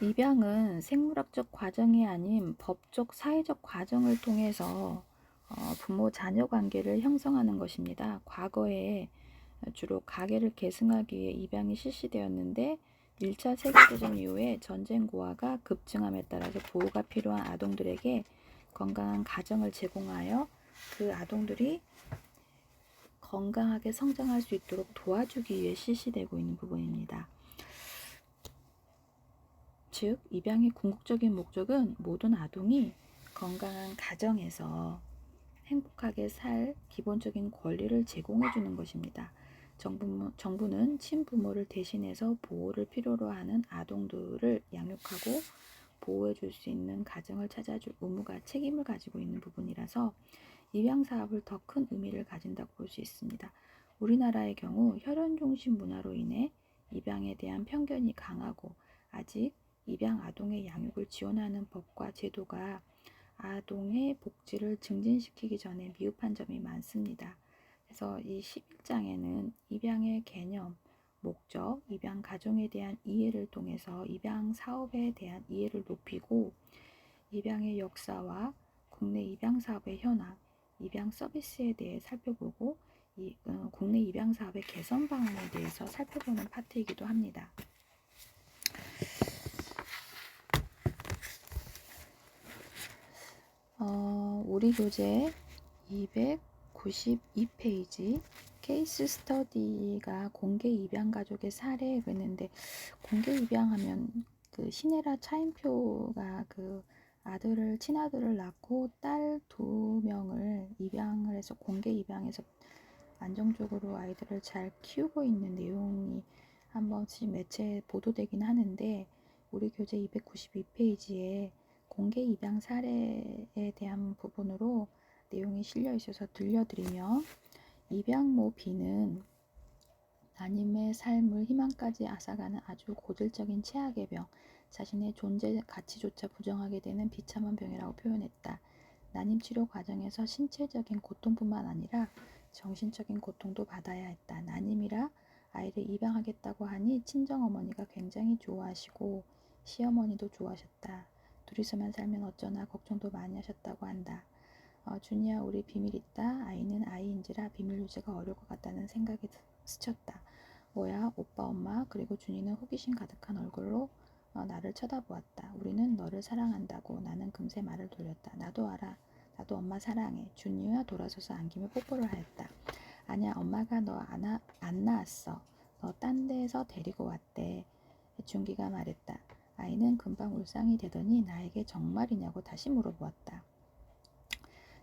입양은 생물학적 과정이 아닌 법적 사회적 과정을 통해서 부모 자녀 관계를 형성하는 것입니다. 과거에 주로 가계를 계승하기 위해 입양이 실시되었는데 1차 세계대전 이후에 전쟁 고아가 급증함에 따라서 보호가 필요한 아동들에게 건강한 가정을 제공하여 그 아동들이 건강하게 성장할 수 있도록 도와주기 위해 실시되고 있는 부분입니다. 즉, 입양의 궁극적인 목적은 모든 아동이 건강한 가정에서 행복하게 살 기본적인 권리를 제공해 주는 것입니다. 정부는 친부모를 대신해서 보호를 필요로 하는 아동들을 양육하고 보호해 줄 수 있는 가정을 찾아줄 의무가 책임을 가지고 있는 부분이라서 입양 사업을 더 큰 의미를 가진다고 볼 수 있습니다. 우리나라의 경우 혈연 중심 문화로 인해 입양에 대한 편견이 강하고 아직 입양 아동의 양육을 지원하는 법과 제도가 아동의 복지를 증진시키기 전에 미흡한 점이 많습니다. 그래서 이 11장에는 입양의 개념, 목적, 입양 가정에 대한 이해를 통해서 입양 사업에 대한 이해를 높이고 입양의 역사와 국내 입양 사업의 현황, 입양 서비스에 대해 살펴보고 국내 입양 사업의 개선 방안에 대해서 살펴보는 파트이기도 합니다. 우리 교재 292페이지 케이스 스터디가 공개 입양 가족의 사례 그랬는데 공개 입양하면 그 신혜라 차인표가 그 친아들을 낳고 딸 2명을 입양을 해서 공개 입양해서 안정적으로 아이들을 잘 키우고 있는 내용이 한 번씩 매체에 보도되긴 하는데 우리 교재 292페이지에 공개 입양 사례에 대한 부분으로 내용이 실려 있어서 들려드리며 입양모 B는 나님의 삶을 희망까지 앗아가는 아주 고질적인 최악의 병, 자신의 존재 가치조차 부정하게 되는 비참한 병이라고 표현했다. 난임 치료 과정에서 신체적인 고통뿐만 아니라 정신적인 고통도 받아야 했다. 난임이라 아이를 입양하겠다고 하니 친정어머니가 굉장히 좋아하시고 시어머니도 좋아하셨다. 둘이서만 살면 어쩌나 걱정도 많이 하셨다고 한다. 준이야 우리 비밀 있다. 아이는 아이인지라 비밀 유지가 어려울 것 같다는 생각이 스쳤다. 뭐야 오빠 엄마 그리고 준이는 호기심 가득한 얼굴로 나를 쳐다보았다. 우리는 너를 사랑한다고. 나는 금세 말을 돌렸다. 나도 알아. 나도 엄마 사랑해. 준이와 돌아서서 안기며 뽀뽀를 하였다. 아니야 엄마가 너 안 낳았어. 너 딴 데에서 데리고 왔대. 준기가 말했다. 아이는 금방 울상이 되더니 나에게 정말이냐고 다시 물어보았다.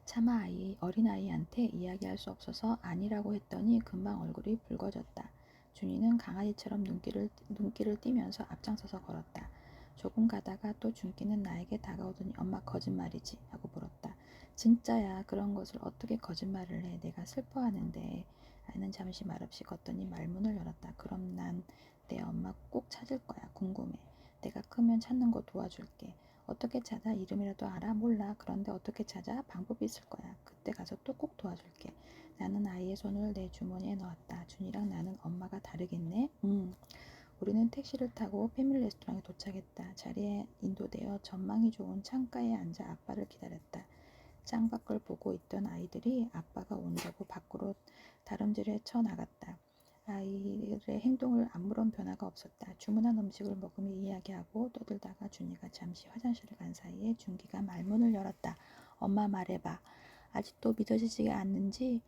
차마 어린아이한테 이야기할 수 없어서 아니라고 했더니 금방 얼굴이 붉어졌다. 준이는 강아지처럼 눈길을 띠면서 앞장서서 걸었다. 조금 가다가 또 준기는 나에게 다가오더니 엄마 거짓말이지 하고 물었다. 진짜야. 그런 것을 어떻게 거짓말을 해. 내가 슬퍼하는데. 아이는 잠시 말없이 걷더니 말문을 열었다. 그럼 난 내 엄마 꼭 찾을 거야. 궁금해. 내가 크면 찾는 거 도와줄게. 어떻게 찾아? 이름이라도 알아? 몰라. 그런데 어떻게 찾아? 방법이 있을 거야. 그때 가서 또 꼭 도와줄게. 나는 아이의 손을 내 주머니에 넣었다. 준이랑 나는 엄마가 다르겠네? 우리는 택시를 타고 패밀리 레스토랑에 도착했다. 자리에 인도되어 전망이 좋은 창가에 앉아 아빠를 기다렸다. 창밖을 보고 있던 아이들이 아빠가 온다고 밖으로 다름질해 쳐나갔다. 아이들의 행동을 아무런 변화가 없었다. 주문한 음식을 먹으며 이야기하고 떠들다가 준이가 잠시 화장실을 간 사이에 준기가 말문을 열었다. 엄마 말해봐. 아직도 믿어지지가 않는지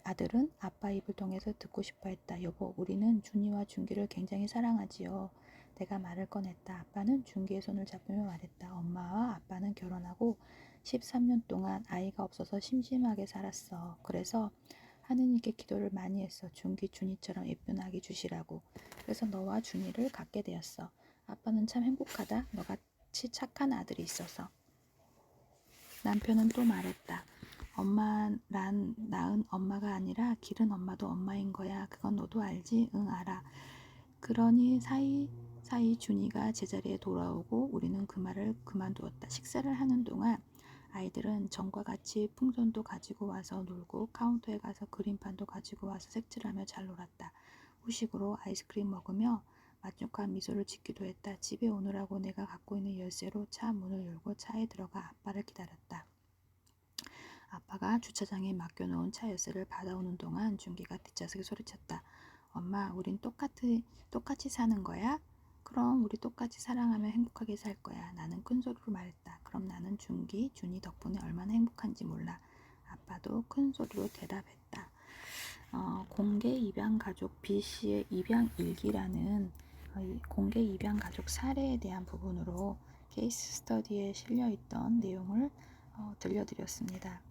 아들은 아빠 입을 통해서 듣고 싶어 했다. 여보, 우리는 준이와 준기를 굉장히 사랑하지요. 내가 말을 꺼냈다. 아빠는 준기의 손을 잡으며 말했다. 엄마와 아빠는 결혼하고 13년 동안 아이가 없어서 심심하게 살았어. 그래서 하느님께 기도를 많이 했어. 준이처럼 예쁜 아기 주시라고. 그래서 너와 준이를 갖게 되었어. 아빠는 참 행복하다. 너같이 착한 아들이 있어서. 남편은 또 말했다. 엄마란 낳은 엄마가 아니라 기른 엄마도 엄마인 거야. 그건 너도 알지? 응, 알아. 그러니 사이 준이가 제자리에 돌아오고 우리는 그 말을 그만두었다. 식사를 하는 동안 아이들은 전과 같이 풍선도 가지고 와서 놀고 카운터에 가서 그림판도 가지고 와서 색칠하며 잘 놀았다. 후식으로 아이스크림 먹으며 만족한 미소를 짓기도 했다. 집에 오느라고 내가 갖고 있는 열쇠로 차 문을 열고 차에 들어가 아빠를 기다렸다. 아빠가 주차장에 맡겨놓은 차 열쇠를 받아오는 동안 준기가 뒷좌석에 소리쳤다. 엄마, 우린 똑같이 사는 거야? 그럼 우리 똑같이 사랑하며 행복하게 살 거야. 나는 큰 소리로 말했다. 그럼 나는 준이 덕분에 얼마나 행복한지 몰라. 아빠도 큰 소리로 대답했다. 공개 입양 가족 B씨의 입양 일기라는 공개 입양 가족 사례에 대한 부분으로 케이스 스터디에 실려 있던 내용을 들려드렸습니다.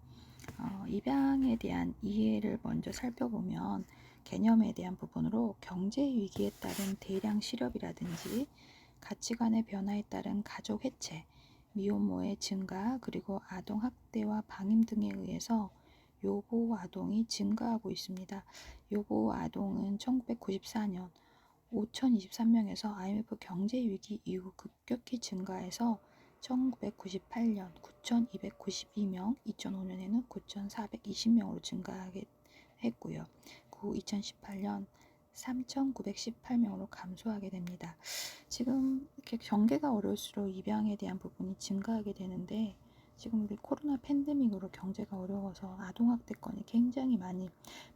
입양에 대한 이해를 먼저 살펴보면 개념에 대한 부분으로 경제 위기에 따른 대량 실업이라든지 가치관의 변화에 따른 가족 해체, 미혼모의 증가, 그리고 아동 학대와 방임 등에 의해서 요보 아동이 증가하고 있습니다. 요보 아동은 1994년 5,023명에서 IMF 경제 위기 이후 급격히 증가해서 1998년 9,292명, 2005년에는 9,420명으로 증가하게 했고요. 그 후 2018년 3,918명으로 감소하게 됩니다. 지금 이렇게 경계가 어려울수록 입양에 대한 부분이 증가하게 되는데 지금 우리 코로나 팬데믹으로 경제가 어려워서 아동학대건이 굉장히 많이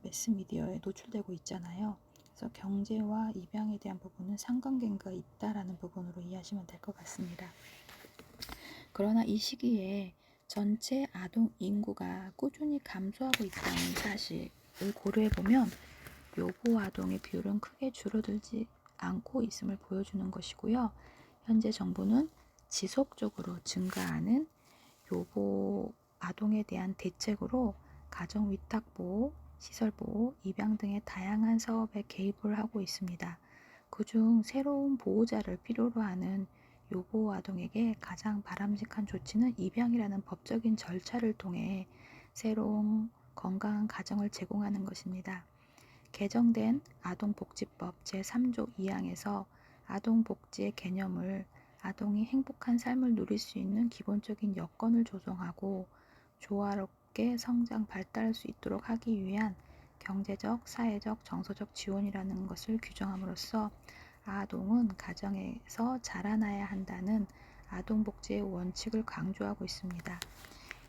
매스미디어에 노출되고 있잖아요. 그래서 경제와 입양에 대한 부분은 상관관계가 있다라는 부분으로 이해하시면 될 것 같습니다. 그러나 이 시기에 전체 아동 인구가 꾸준히 감소하고 있다는 사실을 고려해보면 요보 아동의 비율은 크게 줄어들지 않고 있음을 보여주는 것이고요. 현재 정부는 지속적으로 증가하는 요보 아동에 대한 대책으로 가정위탁보호, 시설보호, 입양 등의 다양한 사업에 개입을 하고 있습니다. 그중 새로운 보호자를 필요로 하는 요보 아동에게 가장 바람직한 조치는 입양이라는 법적인 절차를 통해 새로운 건강한 가정을 제공하는 것입니다. 개정된 아동복지법 제3조 2항에서 아동복지의 개념을 아동이 행복한 삶을 누릴 수 있는 기본적인 여건을 조성하고 조화롭게 성장 발달할 수 있도록 하기 위한 경제적, 사회적, 정서적 지원이라는 것을 규정함으로써 아동은 가정에서 자라나야 한다는 아동복지의 원칙을 강조하고 있습니다.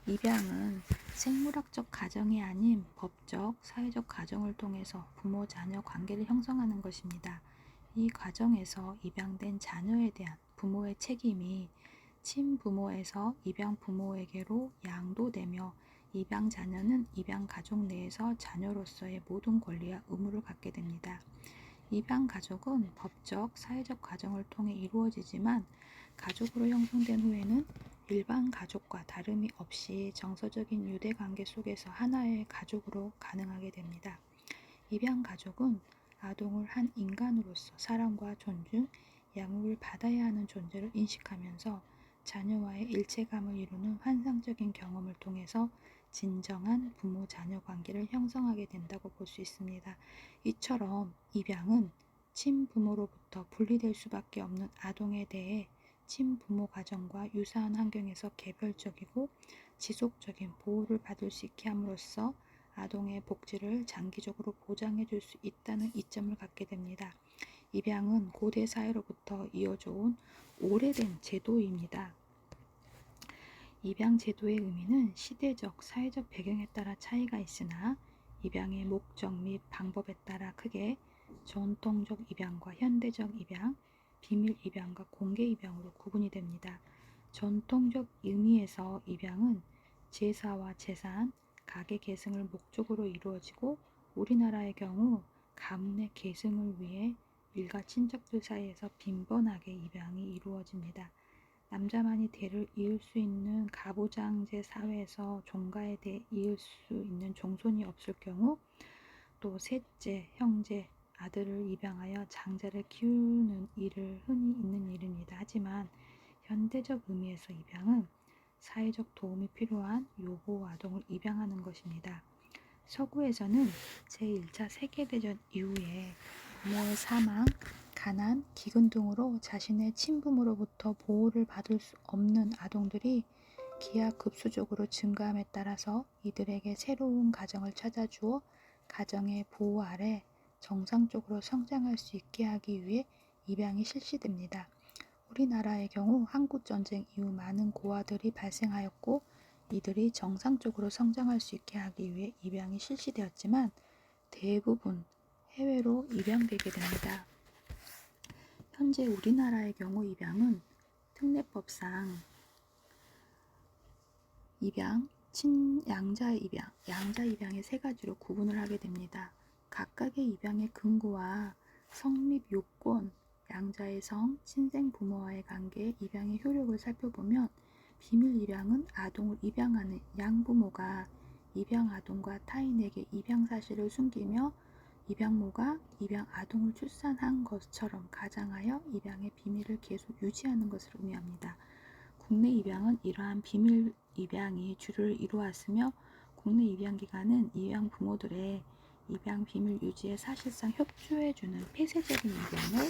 입양은 생물학적 가정이 아닌 법적, 사회적 가정을 통해서 부모-자녀 관계를 형성하는 것입니다. 이 과정에서 입양된 자녀에 대한 부모의 책임이 친부모에서 입양 부모에게로 양도되며 입양 자녀는 입양 가족 내에서 자녀로서의 모든 권리와 의무를 갖게 됩니다. 입양 가족은 법적, 사회적 과정을 통해 이루어지지만 가족으로 형성된 후에는 일반 가족과 다름이 없이 정서적인 유대관계 속에서 하나의 가족으로 가능하게 됩니다. 입양 가족은 아동을 한 인간으로서 사랑과 존중, 양육을 받아야 하는 존재로 인식하면서 자녀와의 일체감을 이루는 환상적인 경험을 통해서 진정한 부모-자녀 관계를 형성하게 된다고 볼 수 있습니다. 이처럼 입양은 친부모로부터 분리될 수밖에 없는 아동에 대해 친부모 가정과 유사한 환경에서 개별적이고 지속적인 보호를 받을 수 있게 함으로써 아동의 복지를 장기적으로 보장해 줄 수 있다는 이점을 갖게 됩니다. 입양은 고대 사회로부터 이어져 온 오래된 제도입니다. 입양 제도의 의미는 시대적, 사회적 배경에 따라 차이가 있으나 입양의 목적 및 방법에 따라 크게 전통적 입양과 현대적 입양, 비밀 입양과 공개 입양으로 구분이 됩니다. 전통적 의미에서 입양은 제사와 재산, 가계 계승을 목적으로 이루어지고 우리나라의 경우 가문의 계승을 위해 일가 친척들 사이에서 빈번하게 입양이 이루어집니다. 남자만이 대를 이을 수 있는 가부장제 사회에서 종가에 대해 이을 수 있는 종손이 없을 경우 또 셋째, 형제, 아들을 입양하여 장자를 키우는 일을 흔히 있는 일입니다. 하지만 현대적 의미에서 입양은 사회적 도움이 필요한 요보 아동을 입양하는 것입니다. 서구에서는 제1차 세계대전 이후에 부모의 사망, 가난, 기근 등으로 자신의 친부모로부터 보호를 받을 수 없는 아동들이 기하급수적으로 증가함에 따라서 이들에게 새로운 가정을 찾아주어 가정의 보호 아래 정상적으로 성장할 수 있게 하기 위해 입양이 실시됩니다. 우리나라의 경우 한국전쟁 이후 많은 고아들이 발생하였고 이들이 정상적으로 성장할 수 있게 하기 위해 입양이 실시되었지만 대부분 해외로 입양되게 됩니다. 현재 우리나라의 경우 입양은 특례법상 입양, 친양자 입양, 양자 입양의 세 가지로 구분을 하게 됩니다. 각각의 입양의 근거와 성립 요건, 양자의 성, 친생 부모와의 관계, 입양의 효력을 살펴보면 비밀 입양은 아동을 입양하는 양부모가 입양 아동과 타인에게 입양 사실을 숨기며 입양모가 입양 아동을 출산한 것처럼 가장하여 입양의 비밀을 계속 유지하는 것을 의미합니다. 국내 입양은 이러한 비밀 입양이 주를 이루었으며 국내 입양 기관은 입양 부모들의 입양 비밀 유지에 사실상 협조해주는 폐쇄적인 입양을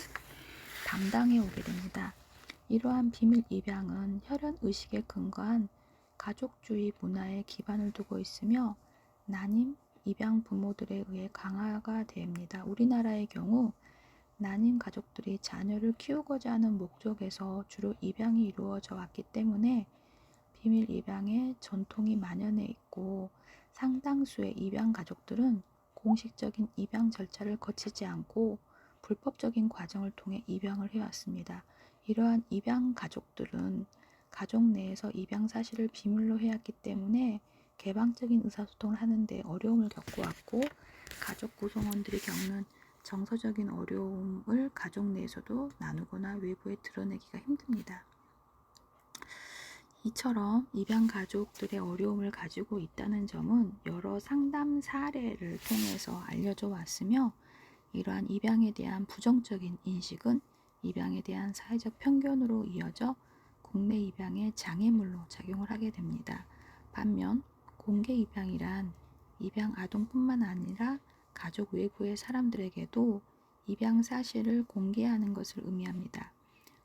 담당해 오게 됩니다. 이러한 비밀 입양은 혈연 의식에 근거한 가족주의 문화에 기반을 두고 있으며 난임 입양 부모들에 의해 강화가 됩니다. 우리나라의 경우 난임 가족들이 자녀를 키우고자 하는 목적에서 주로 입양이 이루어져 왔기 때문에 비밀 입양의 전통이 만연해 있고 상당수의 입양 가족들은 공식적인 입양 절차를 거치지 않고 불법적인 과정을 통해 입양을 해왔습니다. 이러한 입양 가족들은 가족 내에서 입양 사실을 비밀로 해왔기 때문에 개방적인 의사소통을 하는데 어려움을 겪어왔고 가족 구성원들이 겪는 정서적인 어려움을 가족 내에서도 나누거나 외부에 드러내기가 힘듭니다. 이처럼 입양 가족들의 어려움을 가지고 있다는 점은 여러 상담 사례를 통해서 알려져 왔으며 이러한 입양에 대한 부정적인 인식은 입양에 대한 사회적 편견으로 이어져 국내 입양의 장애물로 작용을 하게 됩니다. 반면 공개 입양이란 입양 아동뿐만 아니라 가족 외부의 사람들에게도 입양 사실을 공개하는 것을 의미합니다.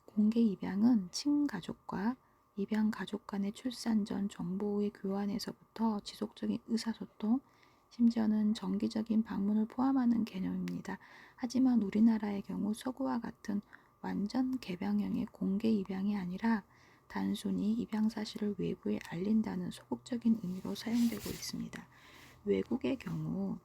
공개 입양은 친가족과 입양 가족 간의 출산 전 정보의 교환에서부터 지속적인 의사소통, 심지어는 정기적인 방문을 포함하는 개념입니다. 하지만 우리나라의 경우 서구와 같은 완전 개방형의 공개 입양이 아니라 단순히 입양 사실을 외부에 알린다는 소극적인 의미로 사용되고 있습니다. 외국의 경우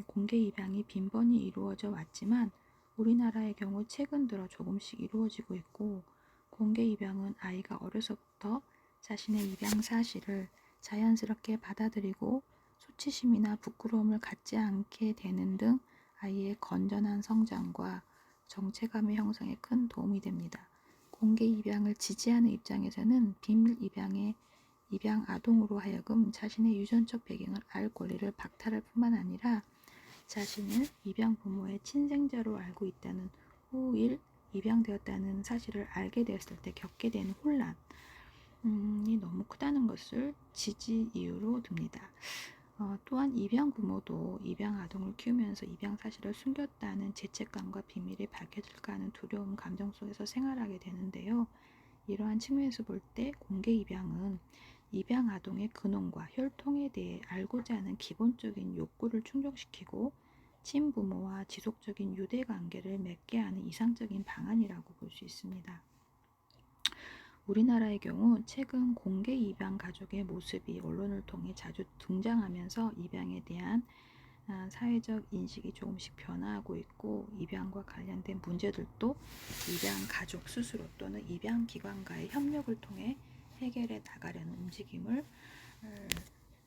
공개 입양이 빈번히 이루어져 왔지만 우리나라의 경우 최근 들어 조금씩 이루어지고 있고 공개 입양은 아이가 어려서부터 자신의 입양 사실을 자연스럽게 받아들이고 수치심이나 부끄러움을 갖지 않게 되는 등 아이의 건전한 성장과 정체감의 형성에 큰 도움이 됩니다. 공개 입양을 지지하는 입장에서는 비밀 입양의 입양 아동으로 하여금 자신의 유전적 배경을 알 권리를 박탈할 뿐만 아니라 자신을 입양 부모의 친생자로 알고 있다는 후일 입양되었다는 사실을 알게 되었을 때 겪게 되는 혼란이 너무 크다는 것을 지지 이유로 듭니다. 또한 입양 부모도 입양 아동을 키우면서 입양 사실을 숨겼다는 죄책감과 비밀이 밝혀질까 하는 두려움 감정 속에서 생활하게 되는데요. 이러한 측면에서 볼 때 공개 입양은 입양 아동의 근원과 혈통에 대해 알고자 하는 기본적인 욕구를 충족시키고 친부모와 지속적인 유대 관계를 맺게 하는 이상적인 방안이라고 볼 수 있습니다. 우리나라의 경우 최근 공개 입양 가족의 모습이 언론을 통해 자주 등장하면서 입양에 대한 사회적 인식이 조금씩 변화하고 있고 입양과 관련된 문제들도 입양 가족 스스로 또는 입양 기관과의 협력을 통해 해결해 나가려는 움직임을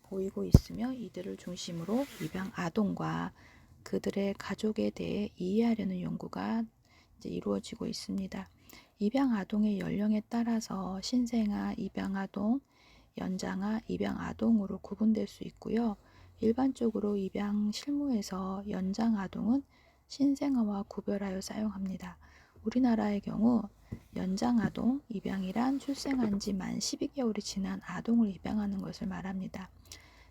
보이고 있으며 이들을 중심으로 입양 아동과 그들의 가족에 대해 이해하려는 연구가 이제 이루어지고 있습니다. 입양 아동의 연령에 따라서 신생아, 입양 아동, 연장아, 입양 아동으로 구분될 수 있고요. 일반적으로 입양 실무에서 연장 아동은 신생아와 구별하여 사용합니다. 우리나라의 경우 연장 아동 입양이란 출생한 지 만 12개월이 지난 아동을 입양하는 것을 말합니다.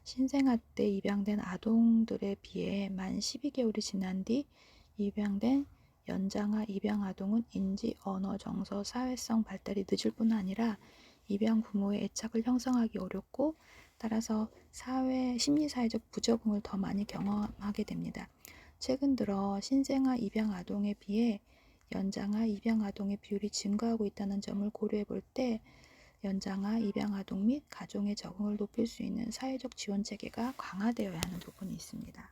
신생아 때 입양된 아동들에 비해 만 12개월이 지난 뒤 입양된 연장아 입양 아동은 인지, 언어, 정서, 사회성 발달이 늦을 뿐 아니라 입양 부모의 애착을 형성하기 어렵고 따라서 심리사회적 부적응을 더 많이 경험하게 됩니다. 최근 들어 신생아 입양 아동에 비해 연장아, 입양아동의 비율이 증가하고 있다는 점을 고려해 볼 때 연장아, 입양아동 및 가정의 적응을 높일 수 있는 사회적 지원 체계가 강화되어야 하는 부분이 있습니다.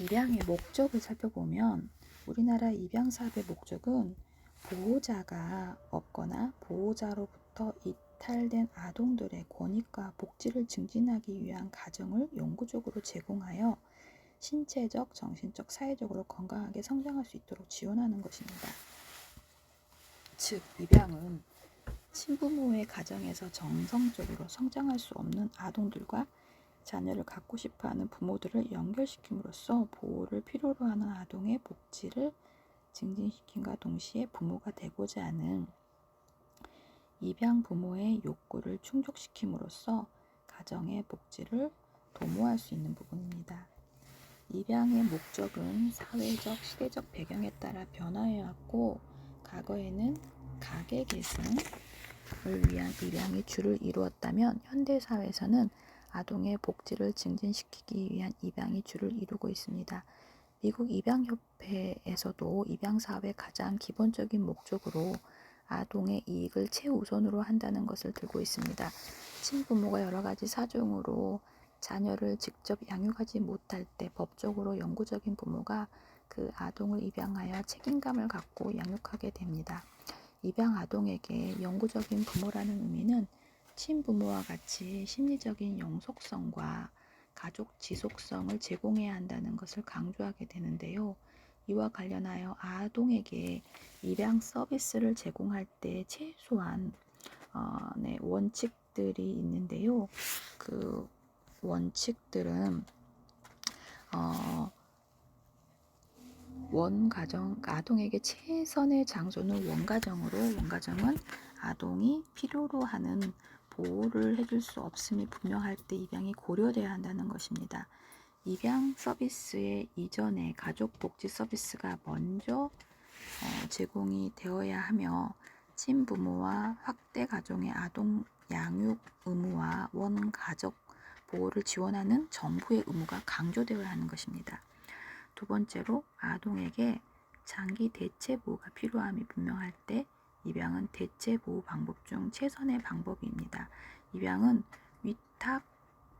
입양의 목적을 살펴보면 우리나라 입양 사업의 목적은 보호자가 없거나 보호자로부터 이탈된 아동들의 권익과 복지를 증진하기 위한 가정을 영구적으로 제공하여 신체적, 정신적, 사회적으로 건강하게 성장할 수 있도록 지원하는 것입니다. 즉, 입양은 친부모의 가정에서 정성적으로 성장할 수 없는 아동들과 자녀를 갖고 싶어하는 부모들을 연결시킴으로써 보호를 필요로 하는 아동의 복지를 증진시킴과 동시에 부모가 되고자 하는 입양 부모의 욕구를 충족시킴으로써 가정의 복지를 도모할 수 있는 부분입니다. 입양의 목적은 사회적, 시대적 배경에 따라 변화해왔고 과거에는 가계 계승을 위한 입양이 주를 이루었다면 현대사회에서는 아동의 복지를 증진시키기 위한 입양이 주를 이루고 있습니다. 미국 입양협회에서도 입양사업의 가장 기본적인 목적으로 아동의 이익을 최우선으로 한다는 것을 들고 있습니다. 친부모가 여러 가지 사정으로 자녀를 직접 양육하지 못할 때 법적으로 영구적인 부모가 그 아동을 입양하여 책임감을 갖고 양육하게 됩니다. 입양 아동에게 영구적인 부모라는 의미는 친부모와 같이 심리적인 영속성과 가족 지속성을 제공해야 한다는 것을 강조하게 되는데요. 이와 관련하여 아동에게 입양 서비스를 제공할 때 최소한 원칙들이 있는데요. 그 원칙들은 원가정, 아동에게 최선의 장소는 원가정으로, 원가정은 아동이 필요로 하는 보호를 해줄 수 없음이 분명할 때 입양이 고려돼야 한다는 것입니다. 입양 서비스의 이전에 가족복지 서비스가 먼저 제공이 되어야 하며 친부모와 확대 가정의 아동 양육 의무와 원가족 보호를 지원하는 정부의 의무가 강조되어야 하는 것입니다. 두 번째로 아동에게 장기 대체 보호가 필요함이 분명할 때 입양은 대체 보호 방법 중 최선의 방법입니다. 입양은 위탁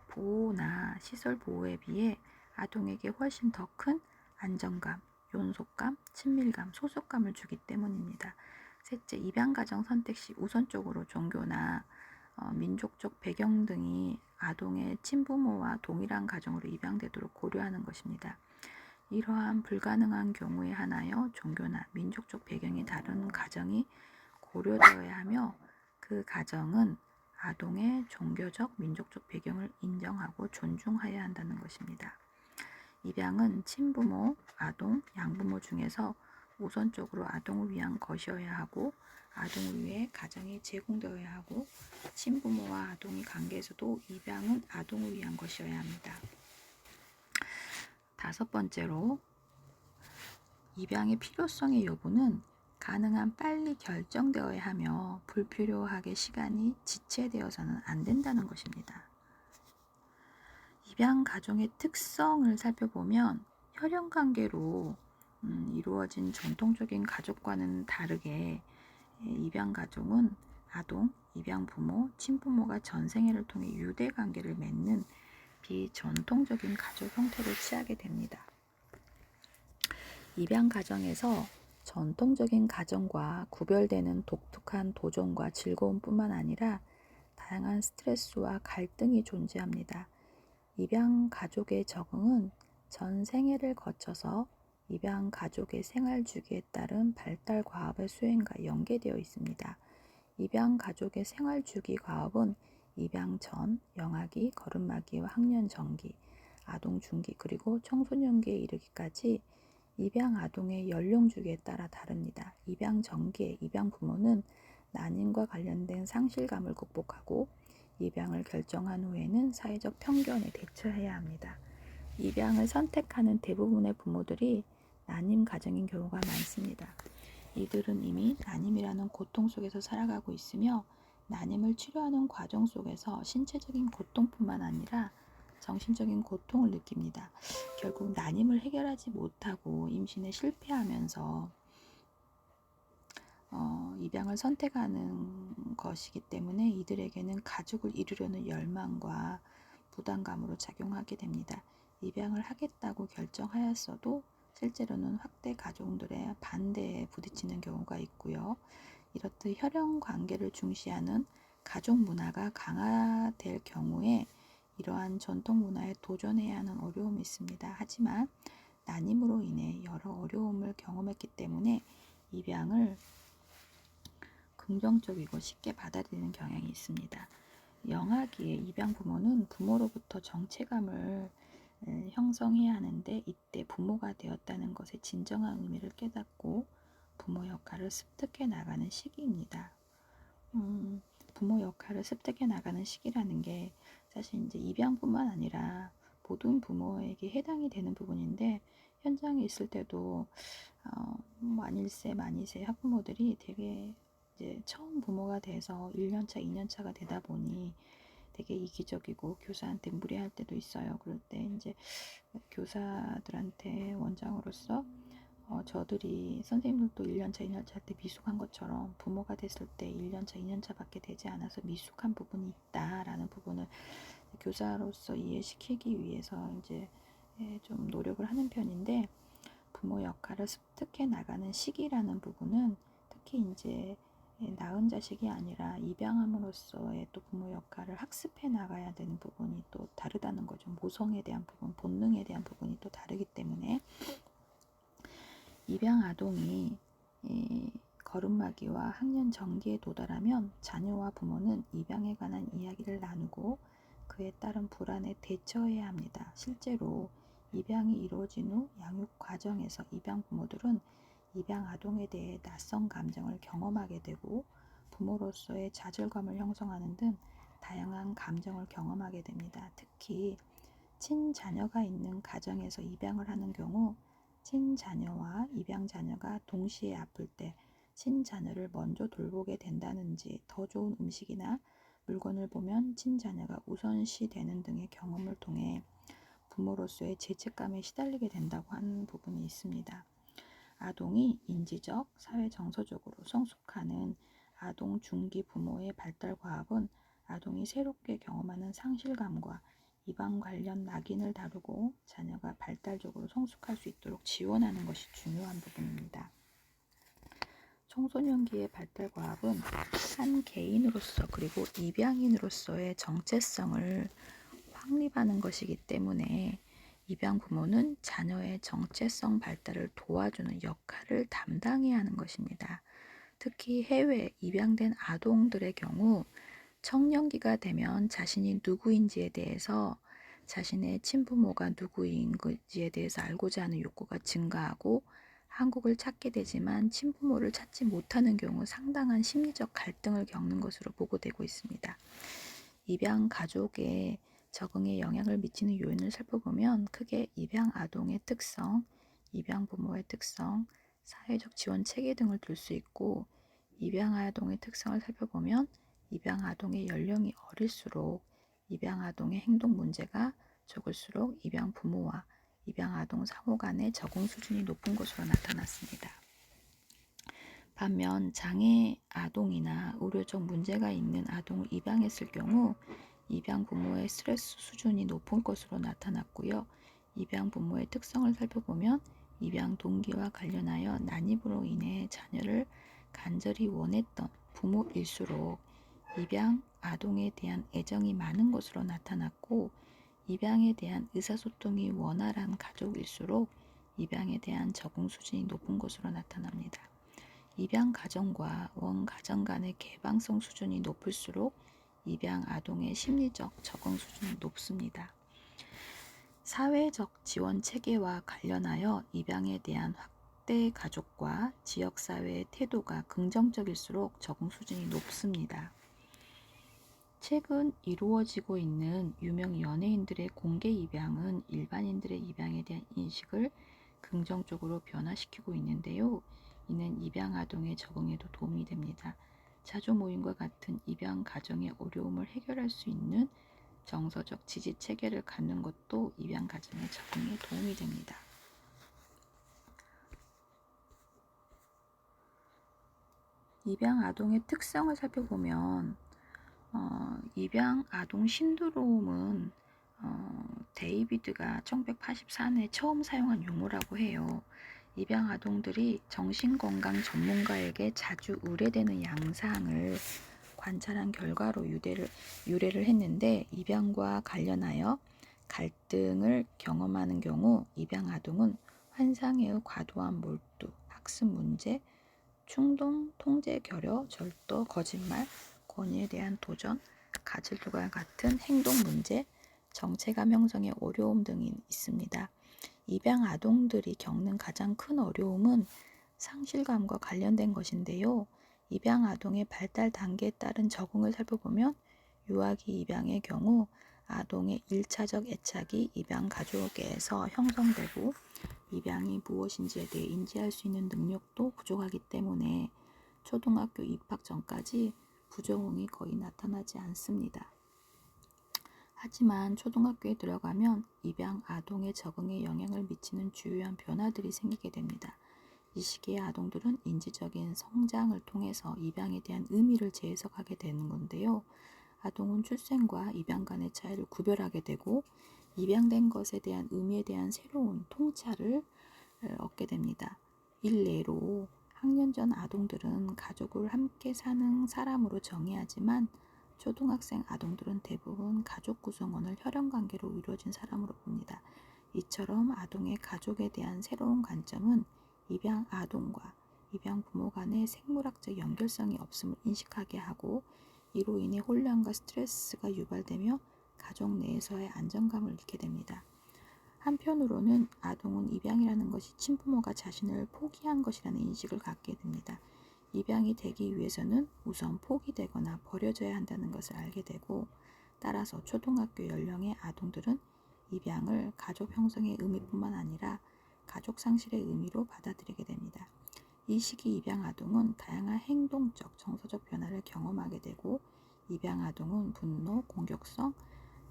보호나 시설 보호에 비해 아동에게 훨씬 더 큰 안정감, 연속감, 친밀감, 소속감을 주기 때문입니다. 셋째, 입양 가정 선택 시 우선적으로 종교나 민족적 배경 등이 아동의 친부모와 동일한 가정으로 입양되도록 고려하는 것입니다. 이러한 불가능한 경우에 한하여 종교나 민족적 배경이 다른 가정이 고려되어야 하며 그 가정은 아동의 종교적, 민족적 배경을 인정하고 존중해야 한다는 것입니다. 입양은 친부모, 아동, 양부모 중에서 우선적으로 아동을 위한 것이어야 하고 아동을 위해 가정이 제공되어야 하고 친부모와 아동의 관계에서도 입양은 아동을 위한 것이어야 합니다. 다섯 번째로 입양의 필요성의 여부는 가능한 빨리 결정되어야 하며 불필요하게 시간이 지체되어서는 안 된다는 것입니다. 입양 가정의 특성을 살펴보면 혈연관계로 이루어진 전통적인 가족과는 다르게 입양 가정은 아동, 입양 부모, 친부모가 전생애를 통해 유대관계를 맺는 비전통적인 가족 형태를 취하게 됩니다. 입양 가정에서 전통적인 가정과 구별되는 독특한 도전과 즐거움뿐만 아니라 다양한 스트레스와 갈등이 존재합니다. 입양 가족의 적응은 전 생애를 거쳐서 입양 가족의 생활 주기에 따른 발달 과업의 수행과 연계되어 있습니다. 입양 가족의 생활 주기 과업은 입양 전, 영아기, 걸음마기와 학년 전기, 아동 중기 그리고 청소년기에 이르기까지 입양 아동의 연령 주기에 따라 다릅니다. 입양 전기에 입양 부모는 난임과 관련된 상실감을 극복하고 입양을 결정한 후에는 사회적 편견에 대처해야 합니다. 입양을 선택하는 대부분의 부모들이 난임 가정인 경우가 많습니다. 이들은 이미 난임이라는 고통 속에서 살아가고 있으며 난임을 치료하는 과정 속에서 신체적인 고통뿐만 아니라 정신적인 고통을 느낍니다. 결국 난임을 해결하지 못하고 임신에 실패하면서 입양을 선택하는 것이기 때문에 이들에게는 가족을 이루려는 열망과 부담감으로 작용하게 됩니다. 입양을 하겠다고 결정하였어도 실제로는 확대 가족들의 반대에 부딪히는 경우가 있고요. 이렇듯 혈연 관계를 중시하는 가족 문화가 강화될 경우에 이러한 전통 문화에 도전해야 하는 어려움이 있습니다. 하지만 난임으로 인해 여러 어려움을 경험했기 때문에 입양을 긍정적이고 쉽게 받아들이는 경향이 있습니다. 영아기에 입양 부모는 부모로부터 정체감을 형성해야 하는데 이때 부모가 되었다는 것의 진정한 의미를 깨닫고 부모 역할을 습득해 나가는 시기입니다. 부모 역할을 습득해 나가는 시기라는 게 사실 이제 입양뿐만 아니라 모든 부모에게 해당이 되는 부분인데 현장에 있을 때도 만일세 만이세 학부모들이 되게 이제 처음 부모가 돼서 1년차, 2년차가 되다 보니 되게 이기적이고 교사한테 무례할 때도 있어요. 그럴 때 이제 교사들한테 원장으로서 저들이 선생님들도 1년차, 2년차 할 때 미숙한 것처럼 부모가 됐을 때 1년차, 2년차 밖에 되지 않아서 미숙한 부분이 있다라는 부분을 교사로서 이해시키기 위해서 이제 좀 노력을 하는 편인데 부모 역할을 습득해 나가는 시기라는 부분은 특히 이제 낳은 자식이 아니라 입양함으로써의 또 부모 역할을 학습해 나가야 되는 부분이 또 다르다는 거죠. 모성에 대한 부분, 본능에 대한 부분이 또 다르기 때문에 입양 아동이 걸음마기와 학년 정기에 도달하면 자녀와 부모는 입양에 관한 이야기를 나누고 그에 따른 불안에 대처해야 합니다. 실제로 입양이 이루어진 후 양육 과정에서 입양 부모들은 입양 아동에 대해 낯선 감정을 경험하게 되고 부모로서의 좌절감을 형성하는 등 다양한 감정을 경험하게 됩니다. 특히 친자녀가 있는 가정에서 입양을 하는 경우 친자녀와 입양자녀가 동시에 아플 때 친자녀를 먼저 돌보게 된다든지 더 좋은 음식이나 물건을 보면 친자녀가 우선시 되는 등의 경험을 통해 부모로서의 죄책감에 시달리게 된다고 하는 부분이 있습니다. 아동이 인지적, 사회정서적으로 성숙하는 아동 중기 부모의 발달 과업은 아동이 새롭게 경험하는 상실감과 입양 관련 낙인을 다루고 자녀가 발달적으로 성숙할 수 있도록 지원하는 것이 중요한 부분입니다. 청소년기의 발달 과업은 한 개인으로서 그리고 입양인으로서의 정체성을 확립하는 것이기 때문에 입양 부모는 자녀의 정체성 발달을 도와주는 역할을 담당해야 하는 것입니다. 특히 해외 입양된 아동들의 경우 청년기가 되면 자신이 누구인지에 대해서 자신의 친부모가 누구인지에 대해서 알고자 하는 욕구가 증가하고 한국을 찾게 되지만 친부모를 찾지 못하는 경우 상당한 심리적 갈등을 겪는 것으로 보고되고 있습니다. 입양 가족의 적응에 영향을 미치는 요인을 살펴보면 크게 입양 아동의 특성, 입양 부모의 특성, 사회적 지원 체계 등을 둘 수 있고 입양 아동의 특성을 살펴보면 입양 아동의 연령이 어릴수록 입양 아동의 행동 문제가 적을수록 입양 부모와 입양 아동 상호 간의 적응 수준이 높은 것으로 나타났습니다. 반면 장애 아동이나 의료적 문제가 있는 아동을 입양했을 경우 입양 부모의 스트레스 수준이 높은 것으로 나타났고요. 입양 부모의 특성을 살펴보면 입양 동기와 관련하여 난입으로 인해 자녀를 간절히 원했던 부모일수록 입양 아동에 대한 애정이 많은 것으로 나타났고 입양에 대한 의사소통이 원활한 가족일수록 입양에 대한 적응 수준이 높은 것으로 나타납니다. 입양 가정과 원 가정 간의 개방성 수준이 높을수록 입양 아동의 심리적 적응 수준이 높습니다. 사회적 지원 체계와 관련하여 입양에 대한 확대 가족과 지역사회의 태도가 긍정적일수록 적응 수준이 높습니다. 최근 이루어지고 있는 유명 연예인들의 공개 입양은 일반인들의 입양에 대한 인식을 긍정적으로 변화시키고 있는데요. 이는 입양 아동의 적응에도 도움이 됩니다. 자조 모임과 같은 입양 가정의 어려움을 해결할 수 있는 정서적 지지 체계를 갖는 것도 입양 가정의 적응에 도움이 됩니다. 입양 아동의 특성을 살펴보면 입양 아동 신드롬은 데이비드가 1984년에 처음 사용한 용어라고 해요. 입양 아동들이 정신건강 전문가에게 자주 의뢰되는 양상을 관찰한 결과로 유래를 했는데, 입양과 관련하여 갈등을 경험하는 경우 입양 아동은 환상의 과도한 몰두, 학습 문제, 충동, 통제, 결여, 절도, 거짓말, 권위에 대한 도전, 가질도가 같은 행동 문제, 정체감 형성의 어려움 등이 있습니다. 입양 아동들이 겪는 가장 큰 어려움은 상실감과 관련된 것인데요. 입양 아동의 발달 단계에 따른 적응을 살펴보면 유아기 입양의 경우 아동의 1차적 애착이 입양 가족에서 형성되고 입양이 무엇인지에 대해 인지할 수 있는 능력도 부족하기 때문에 초등학교 입학 전까지 부정응이 거의 나타나지 않습니다. 하지만 초등학교에 들어가면 입양 아동의 적응에 영향을 미치는 주요한 변화들이 생기게 됩니다. 이 시기에 아동들은 인지적인 성장을 통해서 입양에 대한 의미를 재해석하게 되는 건데요. 아동은 출생과 입양 간의 차이를 구별하게 되고 입양된 것에 대한 의미에 대한 새로운 통찰을 얻게 됩니다. 일례로 학년 전 아동들은 가족을 함께 사는 사람으로 정의하지만 초등학생 아동들은 대부분 가족 구성원을 혈연관계로 이루어진 사람으로 봅니다. 이처럼 아동의 가족에 대한 새로운 관점은 입양 아동과 입양 부모 간의 생물학적 연결성이 없음을 인식하게 하고, 이로 인해 혼란과 스트레스가 유발되며 가족 내에서의 안정감을 잃게 됩니다. 한편으로는 아동은 입양이라는 것이 친부모가 자신을 포기한 것이라는 인식을 갖게 됩니다. 입양이 되기 위해서는 우선 포기되거나 버려져야 한다는 것을 알게 되고, 따라서 초등학교 연령의 아동들은 입양을 가족 형성의 의미뿐만 아니라 가족 상실의 의미로 받아들이게 됩니다. 이 시기 입양 아동은 다양한 행동적, 정서적 변화를 경험하게 되고, 입양 아동은 분노, 공격성,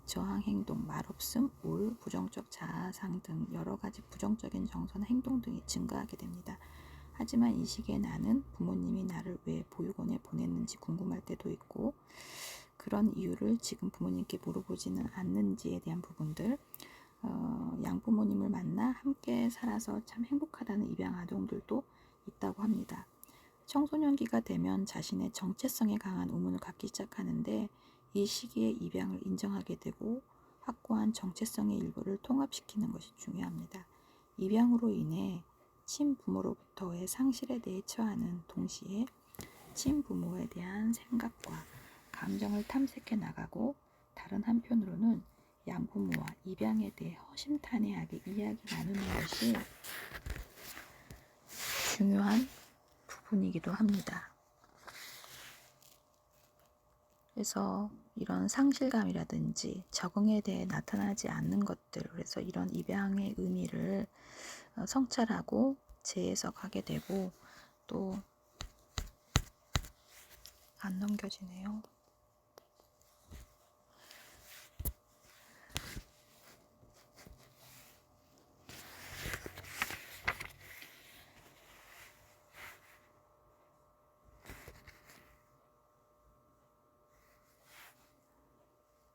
저항 행동, 말없음, 울, 부정적 자아상 등 여러 가지 부정적인 정서나 행동 등이 증가하게 됩니다. 하지만 이 시기에 나는 부모님이 나를 왜 보육원에 보냈는지 궁금할 때도 있고, 그런 이유를 지금 부모님께 물어보지는 않는지에 대한 부분들, 양부모님을 만나 함께 살아서 참 행복하다는 입양 아동들도 있다고 합니다. 청소년기가 되면 자신의 정체성에 강한 의문을 갖기 시작하는데, 이 시기에 입양을 인정하게 되고 확고한 정체성의 일부를 통합시키는 것이 중요합니다. 입양으로 인해 친부모로부터의 상실에 대해 처하는 동시에 친부모에 대한 생각과 감정을 탐색해 나가고, 다른 한편으로는 양부모와 입양에 대해 허심탄회하게 이야기 나누는 것이 중요한 부분이기도 합니다. 그래서 이런 상실감이라든지 적응에 대해 나타나지 않는 것들, 그래서 이런 입양의 의미를 성찰하고 재해석하게 되고, 또 안 넘겨지네요.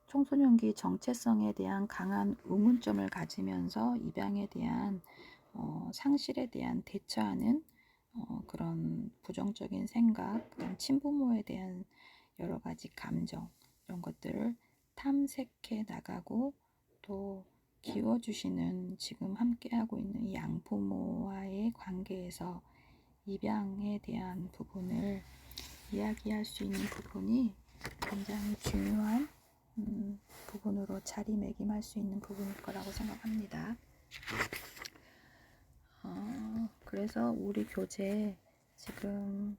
청소년기 정체성에 대한 강한 의문점을 가지면서 입양에 대한 상실에 대한 대처하는 그런 부정적인 생각, 친부모에 대한 여러 가지 감정, 이런 것들을 탐색해 나가고, 또 키워주시는 지금 함께하고 있는 이 양부모와의 관계에서 입양에 대한 부분을 이야기할 수 있는 부분이 굉장히 중요한 부분으로 자리매김할 수 있는 부분일 거라고 생각합니다. 그래서 우리 교재 지금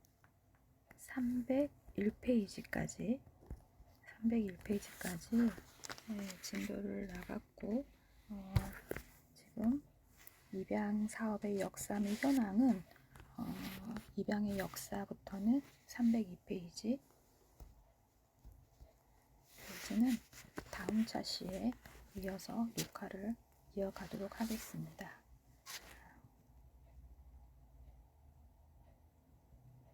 301페이지까지 진도를 나갔고, 지금 입양 사업의 역사 및 현황은 입양의 역사부터는 302페이지, 될지는 다음 차시에 이어서 녹화를 이어가도록 하겠습니다.